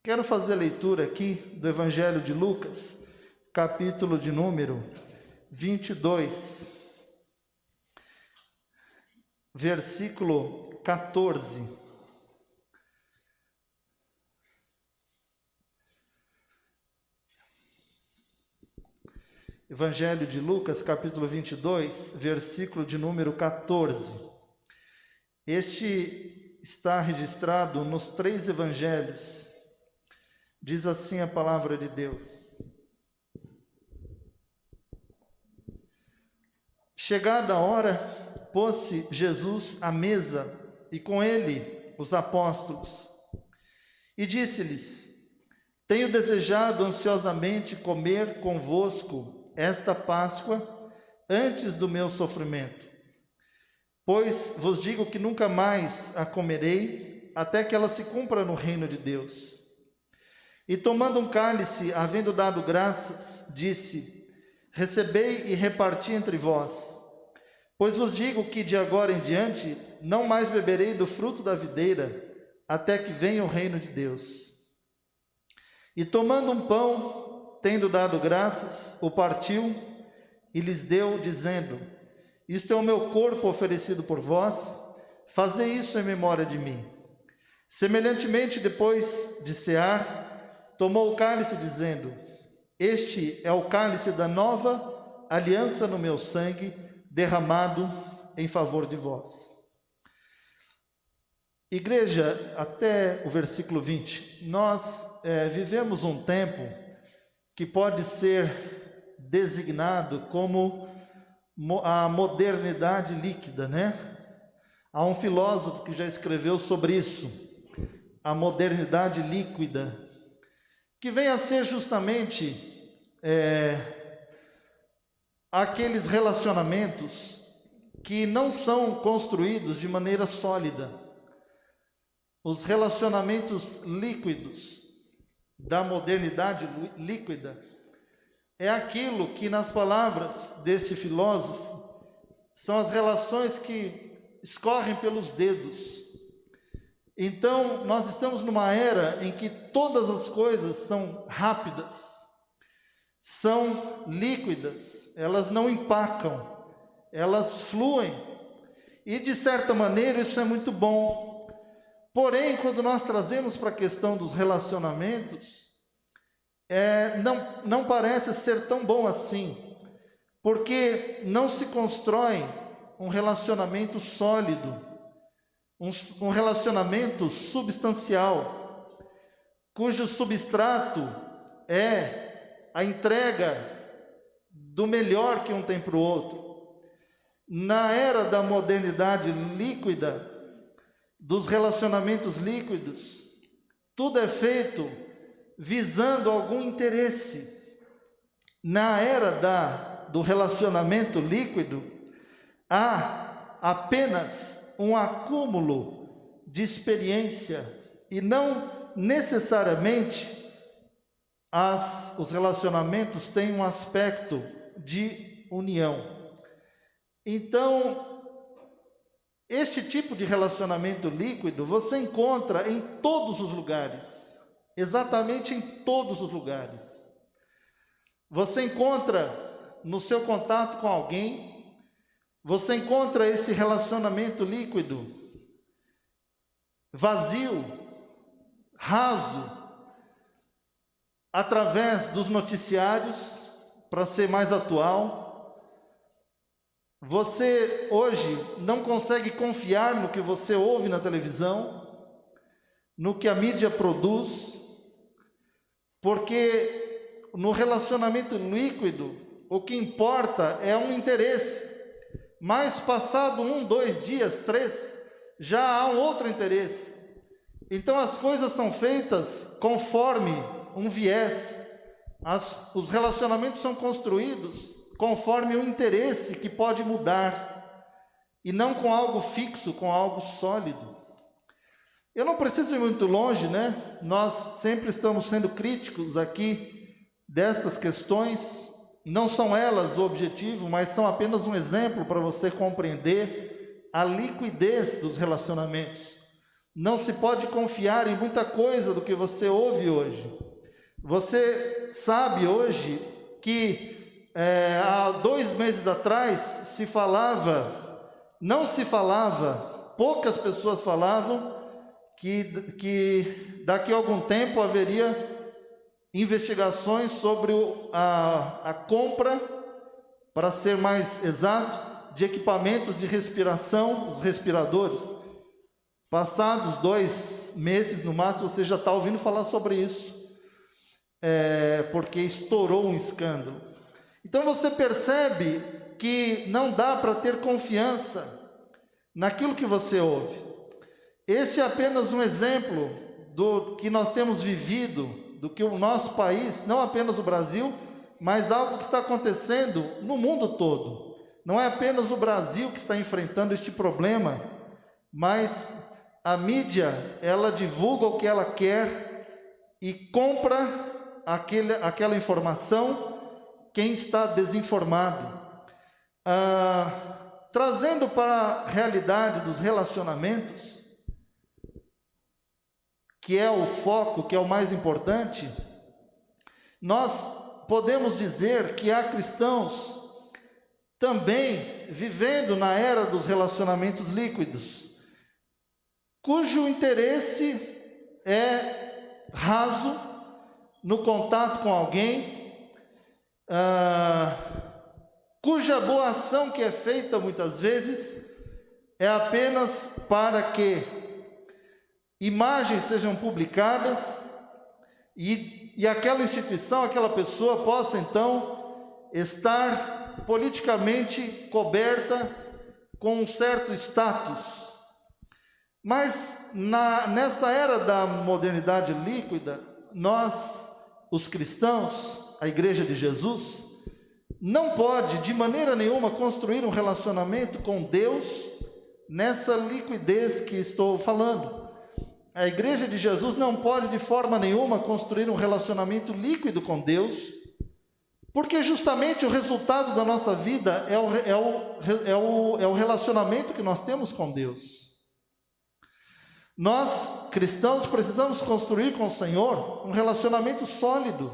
Quero fazer a leitura aqui do Evangelho de Lucas, capítulo de número 22, versículo 14. Evangelho de Lucas, capítulo 22, versículo de número 14. Este está registrado nos 3 evangelhos. Diz assim a palavra de Deus. Chegada a hora, pôs-se Jesus à mesa, e com ele os apóstolos. E disse-lhes: Tenho desejado ansiosamente comer convosco esta Páscoa antes do meu sofrimento. Pois vos digo que nunca mais a comerei, até que ela se cumpra no reino de Deus. E tomando um cálice, havendo dado graças, disse: Recebei e reparti entre vós. Pois vos digo que de agora em diante não mais beberei do fruto da videira, até que venha o reino de Deus. E tomando um pão, tendo dado graças, o partiu e lhes deu, dizendo: Isto é o meu corpo oferecido por vós, fazei isso em memória de mim. Semelhantemente, depois de cear, tomou o cálice, dizendo: Este é o cálice da nova aliança no meu sangue, derramado em favor de vós. Igreja, até o versículo 20, nós vivemos um tempo que pode ser designado como a modernidade líquida, né? Há um filósofo que já escreveu sobre isso, a modernidade líquida, que vem a ser justamente aqueles relacionamentos que não são construídos de maneira sólida. Os relacionamentos líquidos da modernidade líquida é aquilo que, nas palavras deste filósofo, são as relações que escorrem pelos dedos. Então, nós estamos numa era em que todas as coisas são rápidas, são líquidas, elas não empacam, elas fluem, e de certa maneira isso é muito bom. Porém, quando nós trazemos para a questão dos relacionamentos, não parece ser tão bom assim, porque não se constrói um relacionamento sólido, um relacionamento substancial, cujo substrato é a entrega do melhor que um tem para o outro. Na era da modernidade líquida, dos relacionamentos líquidos, tudo é feito visando algum interesse. Na era do relacionamento líquido, há apenas um acúmulo de experiência e não necessariamente os relacionamentos têm um aspecto de união. Então, este tipo de relacionamento líquido você encontra em todos os lugares, exatamente em todos os lugares. Você encontra no seu contato com alguém, você encontra esse relacionamento líquido, vazio, raso, através dos noticiários, para ser mais atual. Você hoje não consegue confiar no que você ouve na televisão, no que a mídia produz, porque no relacionamento líquido o que importa é um interesse, mas passado 1, 2 dias, 3, já há um outro interesse. Então as coisas são feitas conforme um viés, os relacionamentos são construídos conforme um interesse que pode mudar, e não com algo fixo, com algo sólido. Eu não preciso ir muito longe, né? Nós sempre estamos sendo críticos aqui destas questões, não são elas o objetivo, mas são apenas um exemplo para você compreender a liquidez dos relacionamentos. não se pode confiar em muita coisa do que você ouve hoje. Você sabe hoje que há 2 meses atrás não se falava, poucas pessoas falavam que daqui a algum tempo haveria investigações sobre a compra, para ser mais exato, de equipamentos de respiração, os respiradores. Passados 2 meses, no máximo, você já está ouvindo falar sobre isso, porque estourou um escândalo. Então você percebe que não dá para ter confiança naquilo que você ouve. Este é apenas um exemplo do que nós temos vivido, do que o nosso país, não apenas o Brasil, mas algo que está acontecendo no mundo todo. Não é apenas o Brasil que está enfrentando este problema, mas a mídia, ela divulga o que ela quer e compra aquela informação quem está desinformado. Trazendo para a realidade dos relacionamentos, que é o foco, que é o mais importante, nós podemos dizer que há cristãos também vivendo na era dos relacionamentos líquidos, cujo interesse é raso no contato com alguém, cuja boa ação que é feita muitas vezes é apenas para que imagens sejam publicadas e aquela instituição, aquela pessoa possa então estar politicamente coberta com um certo status. Mas nessa era da modernidade líquida, nós, os cristãos, a Igreja de Jesus, não pode de maneira nenhuma construir um relacionamento com Deus nessa liquidez que estou falando. A Igreja de Jesus não pode de forma nenhuma construir um relacionamento líquido com Deus, porque justamente o resultado da nossa vida é o relacionamento que nós temos com Deus. Nós, cristãos, precisamos construir com o Senhor um relacionamento sólido,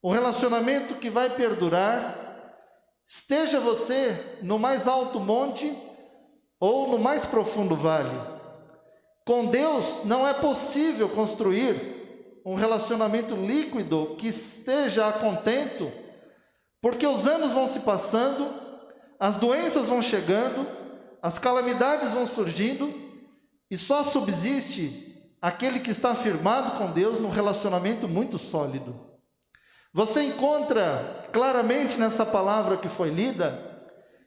um relacionamento que vai perdurar, esteja você no mais alto monte ou no mais profundo vale. Com Deus não é possível construir um relacionamento líquido que esteja a contento, porque os anos vão se passando, as doenças vão chegando, as calamidades vão surgindo, e só subsiste aquele que está firmado com Deus num relacionamento muito sólido. Você encontra claramente nessa palavra que foi lida,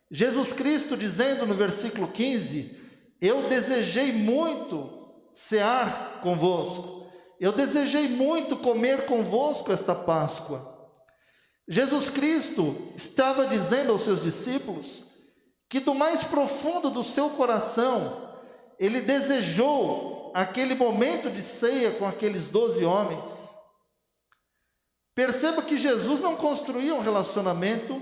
Jesus Cristo dizendo no versículo 15: eu desejei muito cear convosco, eu desejei muito comer convosco esta Páscoa. Jesus Cristo estava dizendo aos seus discípulos que do mais profundo do seu coração, ele desejou aquele momento de ceia com aqueles 12 homens. Perceba que Jesus não construía um relacionamento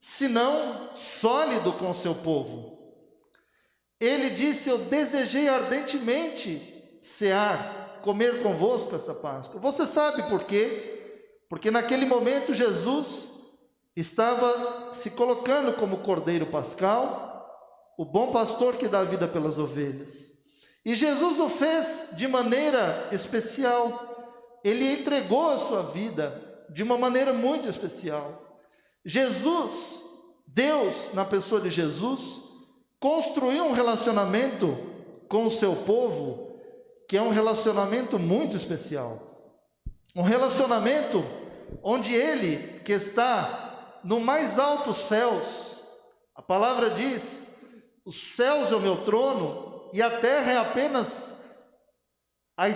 senão sólido com o seu povo. Ele disse: eu desejei ardentemente cear, comer convosco esta Páscoa. Você sabe por quê? Porque naquele momento Jesus estava se colocando como Cordeiro Pascal, o bom pastor que dá a vida pelas ovelhas. E Jesus o fez de maneira especial. Ele entregou a sua vida de uma maneira muito especial. Jesus, Deus, na pessoa de Jesus, construiu um relacionamento com o seu povo, que é um relacionamento muito especial. Um relacionamento onde Ele, que está no mais altos céus, a palavra diz: os céus é o meu trono e a terra é apenas a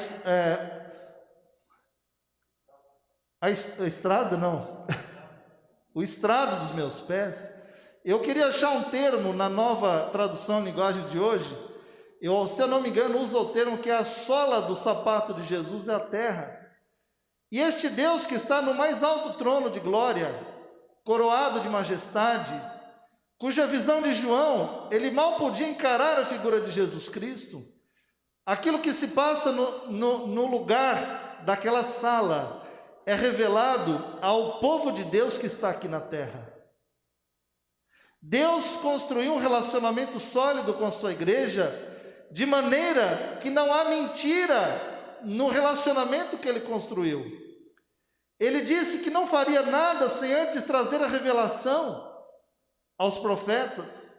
estrada, não, o estrado dos meus pés. Eu queria achar um termo na nova tradução linguagem de hoje. Se eu não me engano, usa o termo que é a sola do sapato de Jesus é a terra. E este Deus que está no mais alto trono de glória, coroado de majestade, cuja visão de João, ele mal podia encarar a figura de Jesus Cristo, aquilo que se passa no lugar daquela sala é revelado ao povo de Deus que está aqui na terra. Deus construiu um relacionamento sólido com a sua igreja, de maneira que não há mentira no relacionamento que ele construiu. Ele disse que não faria nada sem antes trazer a revelação aos profetas.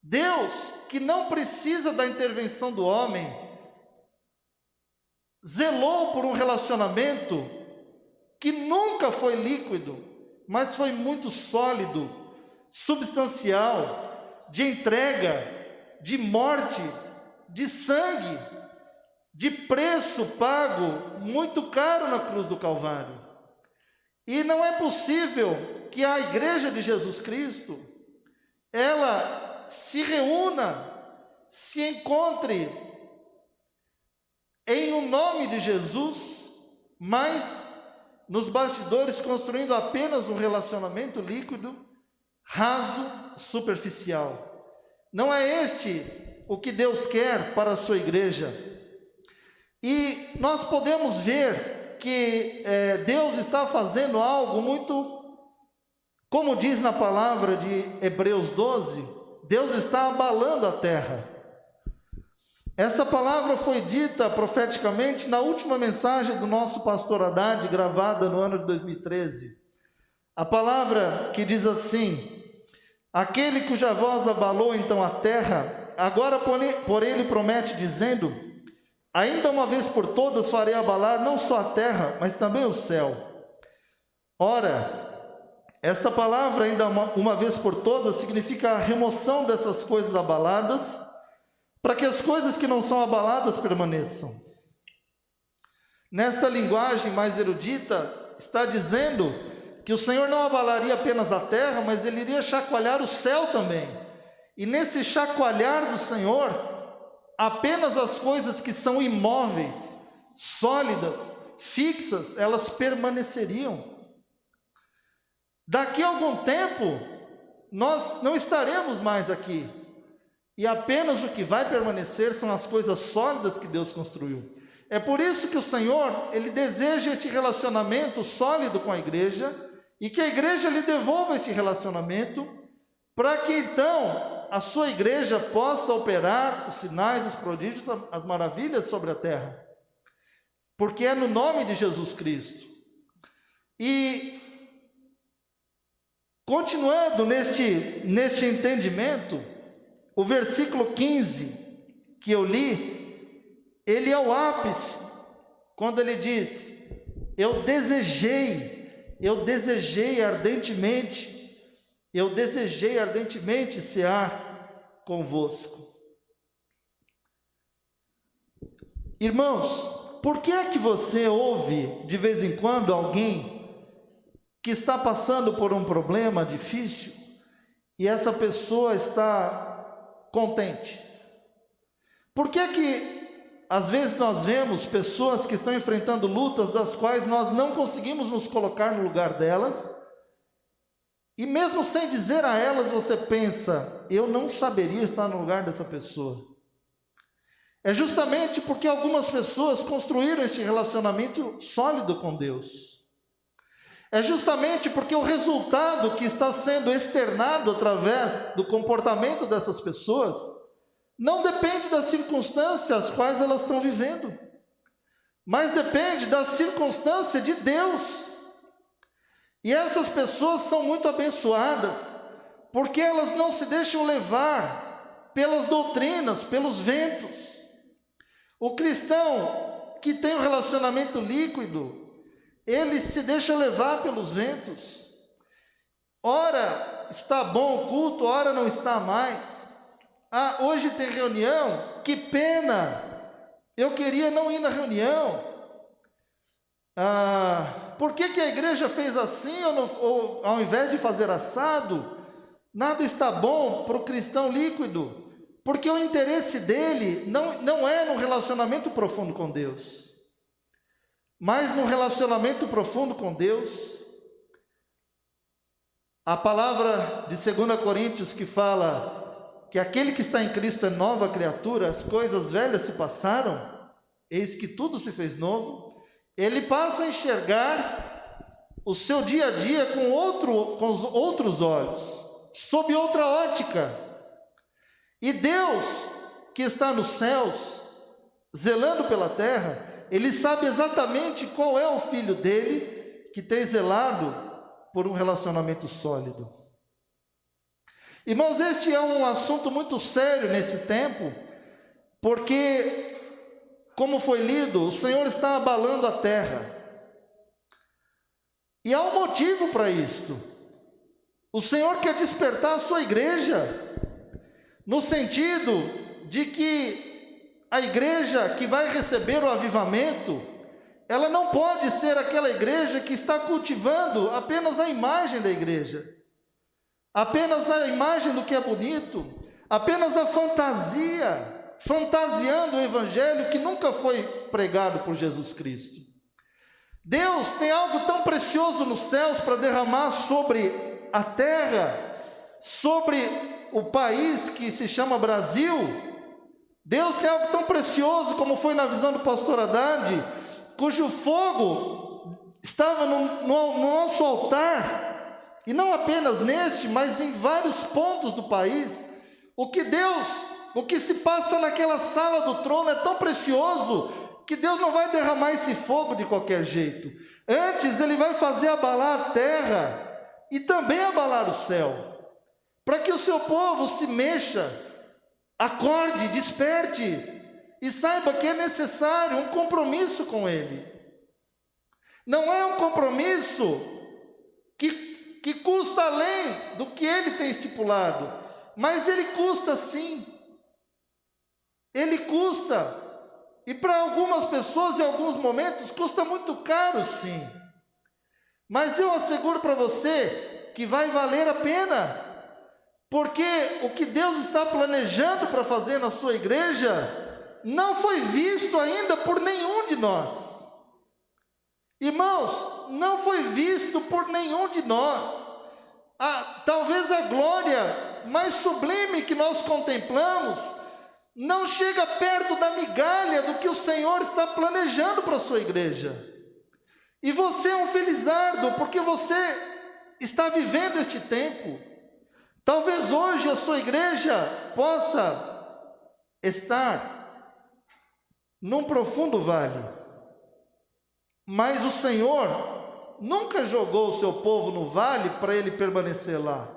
Deus, que não precisa da intervenção do homem, zelou por um relacionamento que nunca foi líquido, mas foi muito sólido, substancial, de entrega, de morte, de sangue, de preço pago muito caro na cruz do Calvário. E não é possível que a igreja de Jesus Cristo, ela se reúna, se encontre em o nome de Jesus, mas nos bastidores construindo apenas um relacionamento líquido, raso, superficial. Não é este o que Deus quer para a sua igreja. E nós podemos ver que Deus está fazendo algo muito, como diz na palavra de Hebreus 12, Deus está abalando a terra. Essa palavra foi dita profeticamente na última mensagem do nosso pastor Haddad, gravada no ano de 2013. A palavra que diz assim: aquele cuja voz abalou então a terra, agora por ele promete dizendo: ainda uma vez por todas farei abalar não só a terra, mas também o céu. Ora, esta palavra ainda uma vez por todas significa a remoção dessas coisas abaladas, para que as coisas que não são abaladas permaneçam. Nesta linguagem mais erudita, está dizendo que o Senhor não abalaria apenas a terra, mas ele iria chacoalhar o céu também. E nesse chacoalhar do Senhor, apenas as coisas que são imóveis, sólidas, fixas, elas permaneceriam. Daqui a algum tempo, nós não estaremos mais aqui. E apenas o que vai permanecer são as coisas sólidas que Deus construiu. É por isso que o Senhor, Ele deseja este relacionamento sólido com a igreja, e que a igreja lhe devolva este relacionamento, para que então a sua igreja possa operar os sinais, os prodígios, as maravilhas sobre a terra. Porque é no nome de Jesus Cristo. E continuando neste entendimento, o versículo 15 que eu li, ele é o ápice, quando ele diz: eu desejei ardentemente cear convosco. Irmãos, por que é que você ouve de vez em quando alguém que está passando por um problema difícil e essa pessoa está contente? Por que que às vezes nós vemos pessoas que estão enfrentando lutas das quais nós não conseguimos nos colocar no lugar delas, e mesmo sem dizer a elas você pensa: eu não saberia estar no lugar dessa pessoa? É justamente porque algumas pessoas construíram este relacionamento sólido com Deus. É justamente porque o resultado que está sendo externado através do comportamento dessas pessoas não depende das circunstâncias as quais elas estão vivendo, mas depende da circunstância de Deus. E essas pessoas são muito abençoadas, porque elas não se deixam levar pelas doutrinas, pelos ventos. O cristão que tem um relacionamento líquido, ele se deixa levar pelos ventos. Ora está bom o culto, ora não está mais. Ah, hoje tem reunião, que pena, eu queria não ir na reunião. Por que a igreja fez assim, ou ao invés de fazer assado? Nada está bom para o cristão líquido, porque o interesse dele não é no relacionamento profundo com Deus. Mas no relacionamento profundo com Deus, a palavra de 2 Coríntios que fala que aquele que está em Cristo é nova criatura, as coisas velhas se passaram, eis que tudo se fez novo, ele passa a enxergar o seu dia a dia com os outros olhos, sob outra ótica. E Deus, que está nos céus, zelando pela terra, ele sabe exatamente qual é o filho dele que tem zelado por um relacionamento sólido. Irmãos, este é um assunto muito sério nesse tempo, porque, como foi lido, o Senhor está abalando a terra. E há um motivo para isto. O Senhor quer despertar a sua igreja, no sentido de que a igreja que vai receber o avivamento, ela não pode ser aquela igreja que está cultivando apenas a imagem da igreja, apenas a imagem do que é bonito, apenas a fantasia, fantasiando o evangelho que nunca foi pregado por Jesus Cristo. Deus tem algo tão precioso nos céus para derramar sobre a terra, sobre o país que se chama Brasil. Deus tem algo tão precioso, como foi na visão do pastor Haddad, cujo fogo estava no nosso altar, e não apenas neste, mas em vários pontos do país. O que se passa naquela sala do trono é tão precioso, que Deus não vai derramar esse fogo de qualquer jeito. Antes, Ele vai fazer abalar a terra, e também abalar o céu, para que o seu povo se mexa, acorde, desperte, e saiba que é necessário um compromisso com Ele. Não é um compromisso que custa além do que Ele tem estipulado, mas Ele custa sim. Ele custa, e para algumas pessoas, em alguns momentos, custa muito caro sim. Mas eu asseguro para você que vai valer a pena, porque o que Deus está planejando para fazer na sua igreja não foi visto ainda por nenhum de nós. Irmãos, não foi visto por nenhum de nós. Talvez a glória mais sublime que nós contemplamos não chega perto da migalha do que o Senhor está planejando para a sua igreja. E você é um felizardo, porque você está vivendo este tempo. Talvez hoje a sua igreja possa estar num profundo vale, mas o Senhor nunca jogou o seu povo no vale para ele permanecer lá.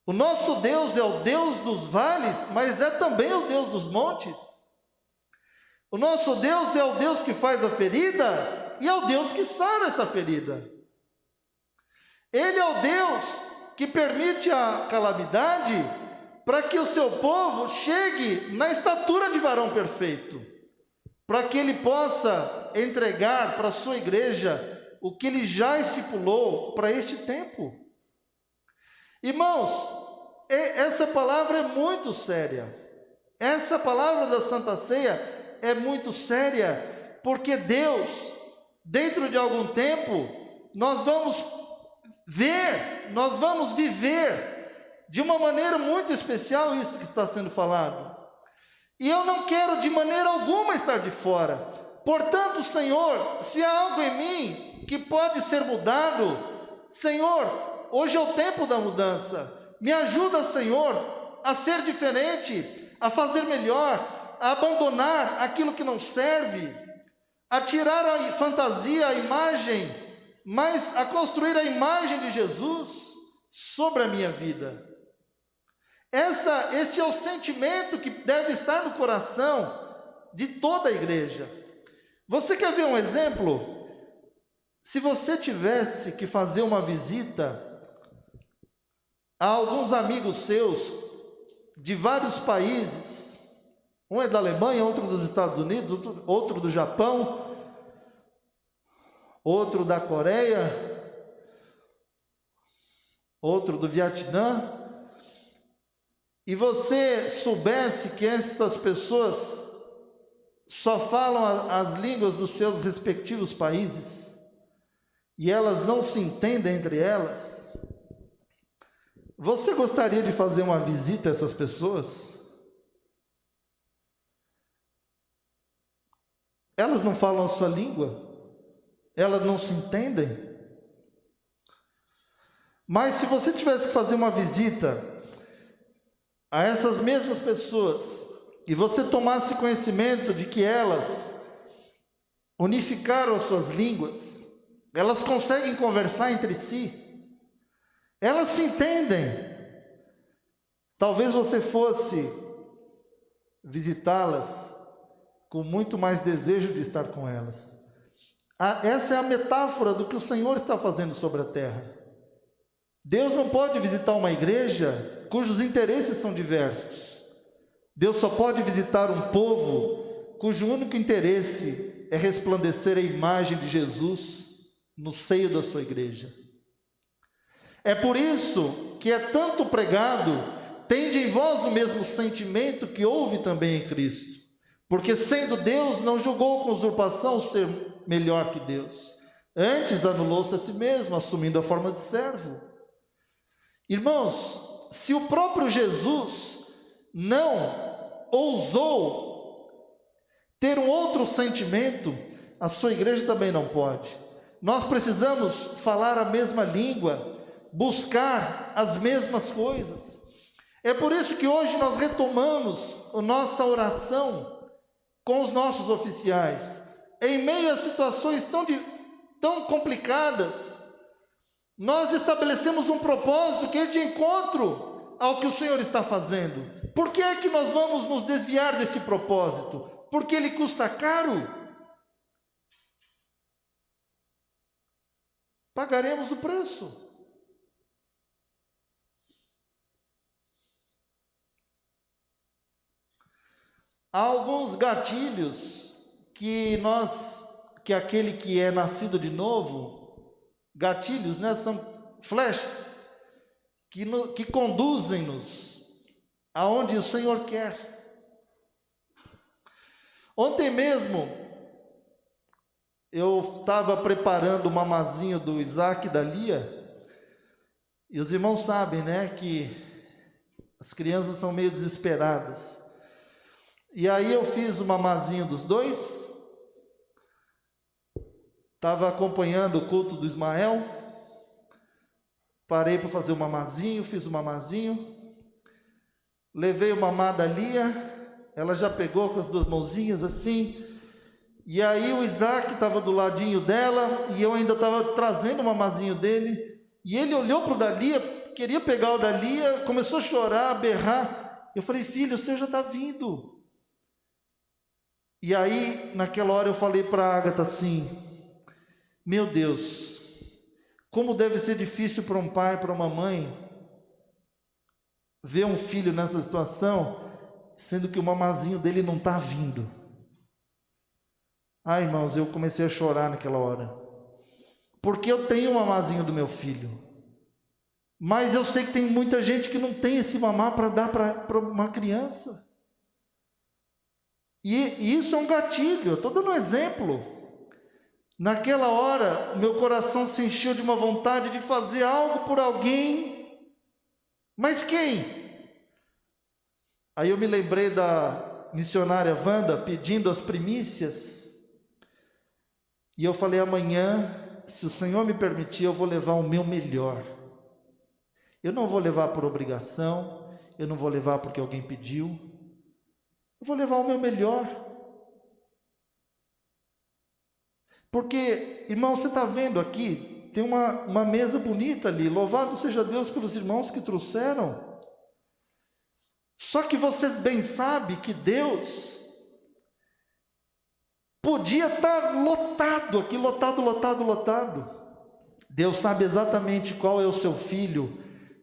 O nosso Deus é o Deus dos vales, mas é também o Deus dos montes. O nosso Deus é o Deus que faz a ferida e é o Deus que sara essa ferida. Ele é o Deus que permite a calamidade para que o seu povo chegue na estatura de varão perfeito, para que ele possa entregar para a sua igreja o que ele já estipulou para este tempo. Irmãos, essa palavra é muito séria. Essa palavra da Santa Ceia é muito séria, porque Deus, dentro de algum tempo, nós vamos viver de uma maneira muito especial isso que está sendo falado. E eu não quero de maneira alguma estar de fora. Portanto, Senhor, se há algo em mim que pode ser mudado, Senhor, hoje é o tempo da mudança. Me ajuda, Senhor, a ser diferente, a fazer melhor, a abandonar aquilo que não serve, a tirar a fantasia, a imagem, mas a construir a imagem de Jesus sobre a minha vida. Este é o sentimento que deve estar no coração de toda a igreja. Você quer ver um exemplo? Se você tivesse que fazer uma visita a alguns amigos seus de vários países, um é da Alemanha, outro dos Estados Unidos, outro do Japão, outro da Coreia, outro do Vietnã, e você soubesse que estas pessoas só falam as línguas dos seus respectivos países, e elas não se entendem entre elas, Você gostaria de fazer uma visita a essas pessoas? Elas não falam a sua língua? Elas não se entendem? Mas se você tivesse que fazer uma visita a essas mesmas pessoas e você tomasse conhecimento de que elas unificaram as suas línguas, elas conseguem conversar entre si, elas se entendem, talvez você fosse visitá-las com muito mais desejo de estar com elas. Essa é a metáfora do que o Senhor está fazendo sobre a terra. Deus não pode visitar uma igreja cujos interesses são diversos. Deus só pode visitar um povo cujo único interesse é resplandecer a imagem de Jesus no seio da sua igreja. É por isso que é tanto pregado, tende em vós o mesmo sentimento que houve também em Cristo. Porque sendo Deus, não julgou com usurpação ser melhor que Deus. Antes anulou-se a si mesmo, assumindo a forma de servo. Irmãos, se o próprio Jesus não ousou ter um outro sentimento, a sua igreja também não pode. Nós precisamos falar a mesma língua, buscar as mesmas coisas. É por isso que hoje nós retomamos a nossa oração com os nossos oficiais. Em meio a situações tão complicadas, nós estabelecemos um propósito que é de encontro ao que o Senhor está fazendo. Por que é que nós vamos nos desviar deste propósito? Porque ele custa caro. Pagaremos o preço. Há alguns gatilhos que aquele que é nascido de novo, gatilhos, né, são flechas que conduzem-nos aonde o Senhor quer. Ontem mesmo eu estava preparando o mamazinho do Isaac e da Lia, e os irmãos sabem, né, que as crianças são meio desesperadas. E aí eu fiz o mamazinho dos dois, estava acompanhando o culto do Ismael, parei para fazer o mamazinho, fiz o mamazinho, levei o mamá da Lia, ela já pegou com as duas mãozinhas assim, e aí o Isaac estava do ladinho dela, e eu ainda estava trazendo o mamazinho dele, e ele olhou para o da Lia, queria pegar o da Lia, começou a chorar, a berrar. Eu falei: filho, o Senhor já está vindo. E aí, naquela hora eu falei para a Ágata assim: meu Deus, como deve ser difícil para um pai, para uma mãe, ver um filho nessa situação, sendo que o mamazinho dele não está vindo. Ah, irmãos, eu comecei a chorar naquela hora, porque eu tenho o mamazinho do meu filho, mas eu sei que tem muita gente que não tem esse mamá para dar para uma criança. E isso é um gatilho, eu estou dando um exemplo. Naquela hora, meu coração se encheu de uma vontade de fazer algo por alguém, mas quem? Aí eu me lembrei da missionária Wanda pedindo as primícias, e eu falei: amanhã, se o Senhor me permitir, eu vou levar o meu melhor. Eu não vou levar por obrigação, eu não vou levar porque alguém pediu, eu vou levar o meu melhor. Porque, irmão, você está vendo aqui, tem uma mesa bonita ali, louvado seja Deus pelos irmãos que trouxeram. Só que vocês bem sabem que Deus podia estar lotado aqui, lotado. Deus sabe exatamente qual é o seu filho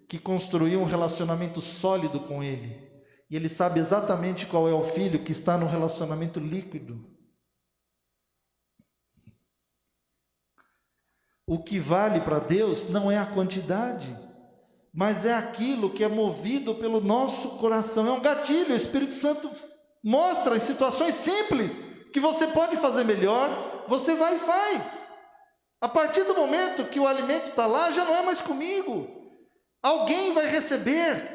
que construiu um relacionamento sólido com Ele. E Ele sabe exatamente qual é o filho que está num relacionamento líquido. O que vale para Deus não é a quantidade, mas é aquilo que é movido pelo nosso coração. É um gatilho. O Espírito Santo mostra em situações simples que você pode fazer melhor, você vai e faz. A partir do momento que o alimento está lá, já não é mais comigo. Alguém vai receber.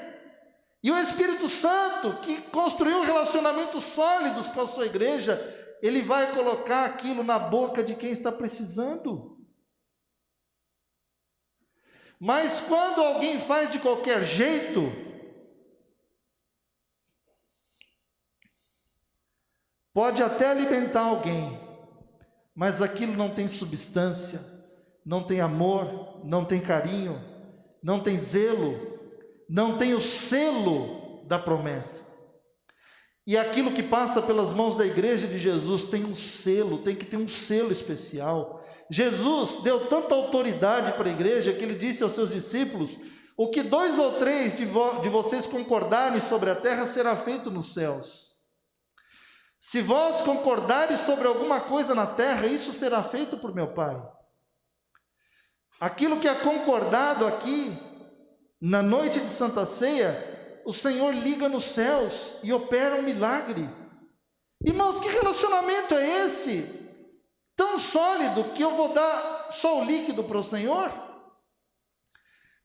E o Espírito Santo, que construiu relacionamentos sólidos com a sua igreja, ele vai colocar aquilo na boca de quem está precisando. Mas quando alguém faz de qualquer jeito, pode até alimentar alguém, mas aquilo não tem substância, não tem amor, não tem carinho, não tem zelo, não tem o selo da promessa. E aquilo que passa pelas mãos da igreja de Jesus tem um selo, tem que ter um selo especial. Jesus deu tanta autoridade para a igreja que ele disse aos seus discípulos: o que 2 ou 3 de vocês concordarem sobre a terra será feito nos céus. Se vós concordares sobre alguma coisa na terra, isso será feito por meu Pai. Aquilo que é concordado aqui, na noite de Santa Ceia, o Senhor liga nos céus e opera um milagre. Irmãos, que relacionamento é esse? Tão sólido que eu vou dar só o líquido para o Senhor?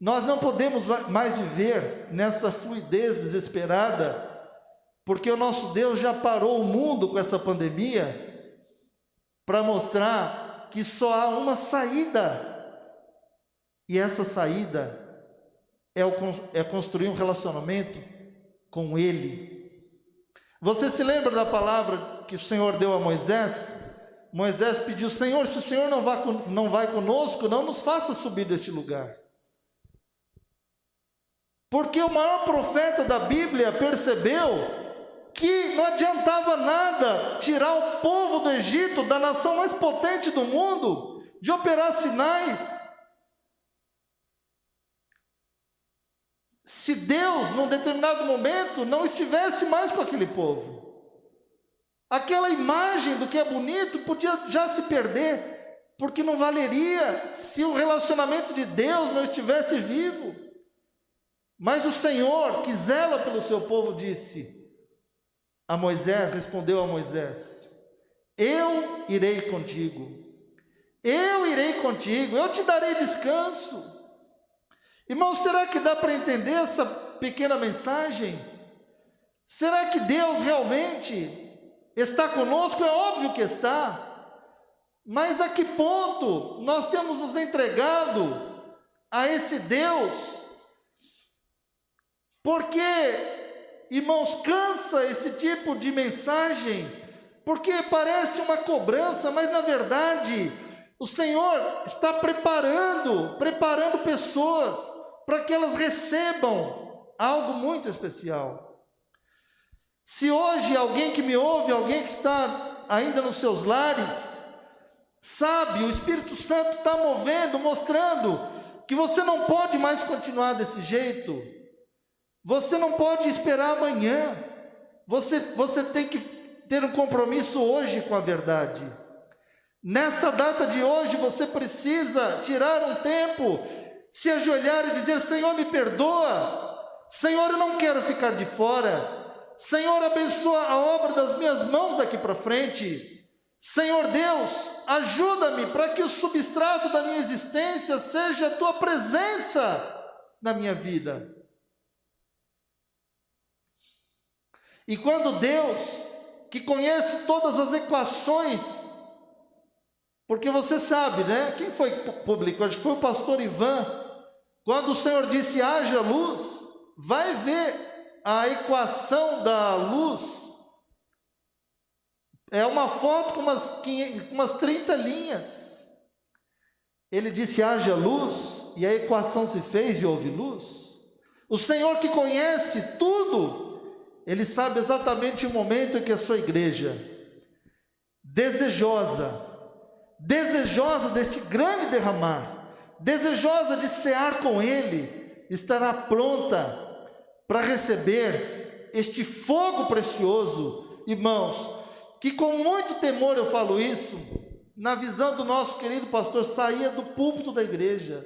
Nós não podemos mais viver nessa fluidez desesperada, porque o nosso Deus já parou o mundo com essa pandemia para mostrar que só há uma saída. E essa saída é construir um relacionamento com Ele. Você se lembra da palavra que o Senhor deu a Moisés? Moisés pediu: Senhor, se o Senhor não vai conosco, não nos faça subir deste lugar. Porque o maior profeta da Bíblia percebeu que não adiantava nada tirar o povo do Egito, da nação mais potente do mundo, de operar sinais, se Deus, num determinado momento, não estivesse mais com aquele povo. Aquela imagem do que é bonito podia já se perder, porque não valeria se o relacionamento de Deus não estivesse vivo. Mas o Senhor, que zela pelo seu povo, disse a Moisés, respondeu a Moisés: eu irei contigo, eu te darei descanso. Irmão, será que dá para entender essa pequena mensagem? Será que Deus realmente está conosco? É óbvio que está, mas a que ponto nós temos nos entregado a esse Deus? Porque, irmãos, cansa esse tipo de mensagem, porque parece uma cobrança, mas na verdade o Senhor está preparando pessoas para que elas recebam algo muito especial. Se hoje alguém que me ouve, alguém que está ainda nos seus lares, sabe, o Espírito Santo está movendo, mostrando que você não pode mais continuar desse jeito, você não pode esperar amanhã, você tem que ter um compromisso hoje com a verdade. Nessa data de hoje você precisa tirar um tempo, se ajoelhar e dizer: Senhor, me perdoa, Senhor, eu não quero ficar de fora, Senhor, abençoa a obra das minhas mãos daqui para frente, Senhor Deus, ajuda-me para que o substrato da minha existência seja a Tua presença na minha vida. E quando Deus, que conhece todas as equações, porque você sabe, né? Quem foi que publicou? Acho que foi o pastor Ivan. Quando o Senhor disse: haja luz, vai ver a equação da luz. É uma foto com umas 30 linhas. Ele disse: haja luz, e a equação se fez e houve luz. O Senhor, que conhece tudo, Ele sabe exatamente o momento em que a sua igreja, desejosa deste grande derramar, desejosa de cear com Ele, estará pronta para receber este fogo precioso. Irmãos, que com muito temor eu falo isso, na visão do nosso querido pastor, saía do púlpito da igreja.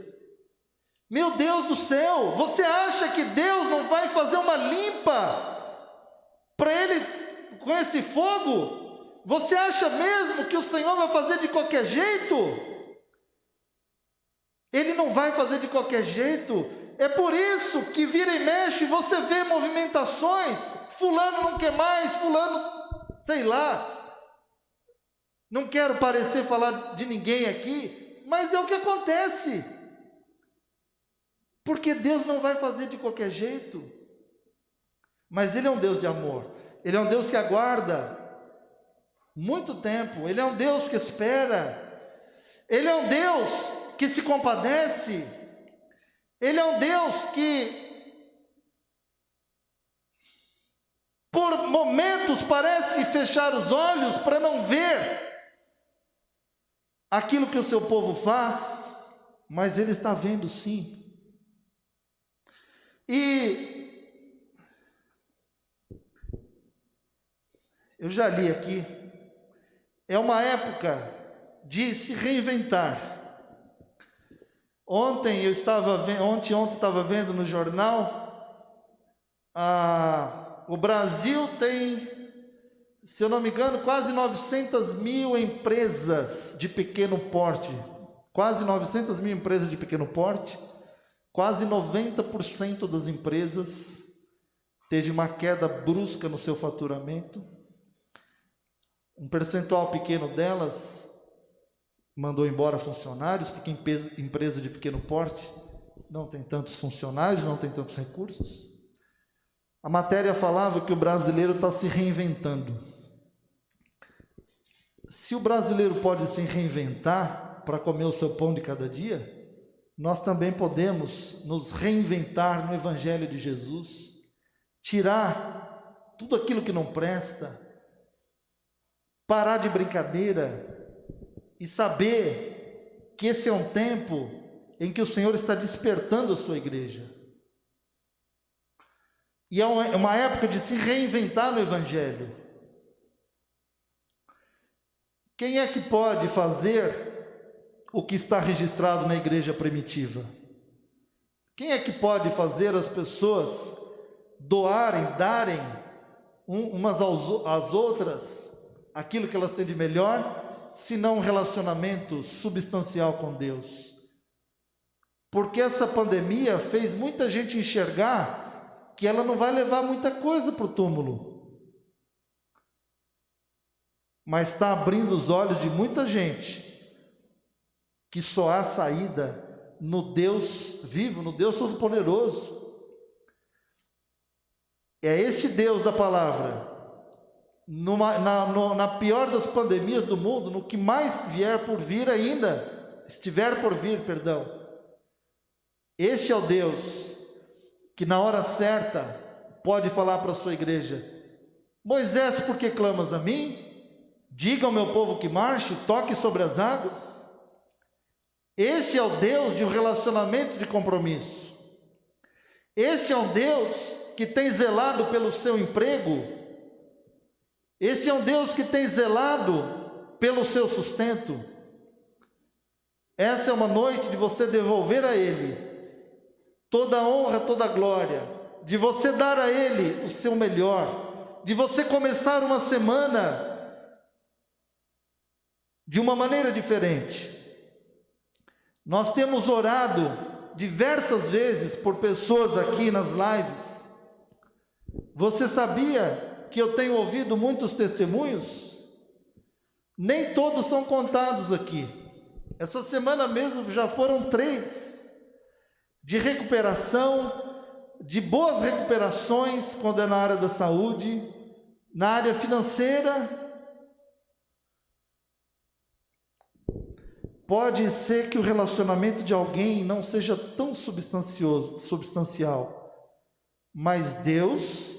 Meu Deus do céu, você acha que Deus não vai fazer uma limpa para Ele com esse fogo? Você acha mesmo que o Senhor vai fazer de qualquer jeito? Ele não vai fazer de qualquer jeito. É por isso que vira e mexe, você vê movimentações, fulano não quer mais, fulano, sei lá. Não quero parecer falar de ninguém aqui, mas é o que acontece. Porque Deus não vai fazer de qualquer jeito. Mas Ele é um Deus de amor. Ele é um Deus que aguarda muito tempo. Ele é um Deus que espera. Ele é um Deus que se compadece. Ele é um Deus que, por momentos, parece fechar os olhos para não ver aquilo que o seu povo faz, mas Ele está vendo sim. E eu já li aqui, é uma época de se reinventar. Ontem estava vendo no jornal, o Brasil tem, se eu não me engano, quase 900 mil empresas de pequeno porte, quase 900 mil empresas de pequeno porte. Quase 90% das empresas teve uma queda brusca no seu faturamento. Um percentual pequeno delas mandou embora funcionários, porque empresa de pequeno porte não tem tantos funcionários, não tem tantos recursos. A matéria falava que o brasileiro está se reinventando. Se o brasileiro pode se reinventar para comer o seu pão de cada dia, nós também podemos nos reinventar no Evangelho de Jesus, tirar tudo aquilo que não presta, parar de brincadeira e saber que esse é um tempo em que o Senhor está despertando a sua igreja. E é uma época de se reinventar no Evangelho. Quem é que pode fazer o que está registrado na igreja primitiva? Quem é que pode fazer as pessoas doarem, darem umas às outras aquilo que elas têm de melhor, se não um relacionamento substancial com Deus? Porque essa pandemia fez muita gente enxergar que ela não vai levar muita coisa para o túmulo, mas está abrindo os olhos de muita gente que só há saída no Deus vivo, no Deus Todo-Poderoso. É este Deus da palavra, na pior das pandemias do mundo, no que mais estiver por vir, este é o Deus que na hora certa pode falar para a sua igreja: Moisés, por que clamas a mim? Diga ao meu povo que marche, toque sobre as águas. Este é o Deus de um relacionamento de compromisso. Este é um Deus que tem zelado pelo seu emprego. Este é um Deus que tem zelado pelo seu sustento. Essa é uma noite de você devolver a Ele toda a honra, toda a glória, de você dar a Ele o seu melhor, de você começar uma semana de uma maneira diferente. Nós temos orado diversas vezes por pessoas aqui nas lives. Você sabia que eu tenho ouvido muitos testemunhos? Nem todos são contados aqui. Essa semana mesmo já foram 3 de recuperação, de boas recuperações, quando é na área da saúde, na área financeira. Pode ser que o relacionamento de alguém não seja tão substancial, mas Deus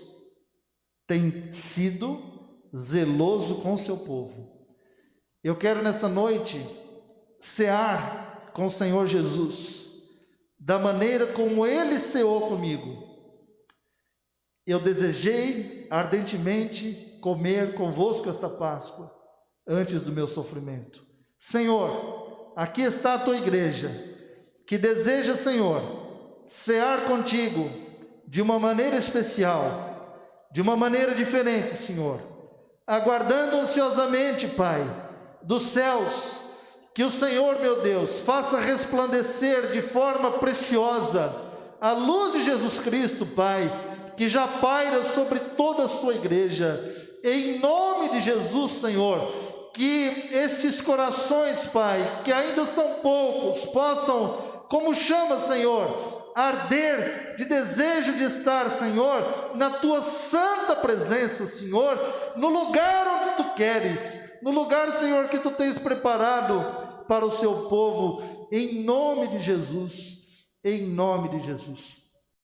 tem sido zeloso com o seu povo. Eu quero nessa noite cear com o Senhor Jesus, da maneira como Ele ceou comigo. Eu desejei ardentemente comer convosco esta Páscoa, antes do meu sofrimento. Senhor, aqui está a tua igreja, que deseja, Senhor, cear contigo de uma maneira especial, de uma maneira diferente, Senhor, aguardando ansiosamente, Pai, dos céus, que o Senhor, meu Deus, faça resplandecer de forma preciosa a luz de Jesus Cristo, Pai, que já paira sobre toda a sua igreja, em nome de Jesus, Senhor, que estes corações, Pai, que ainda são poucos, possam, como chama, Senhor, arder de desejo de estar, Senhor, na tua santa presença, Senhor, no lugar onde tu queres, no lugar, Senhor, que tu tens preparado para o seu povo, em nome de Jesus, em nome de Jesus.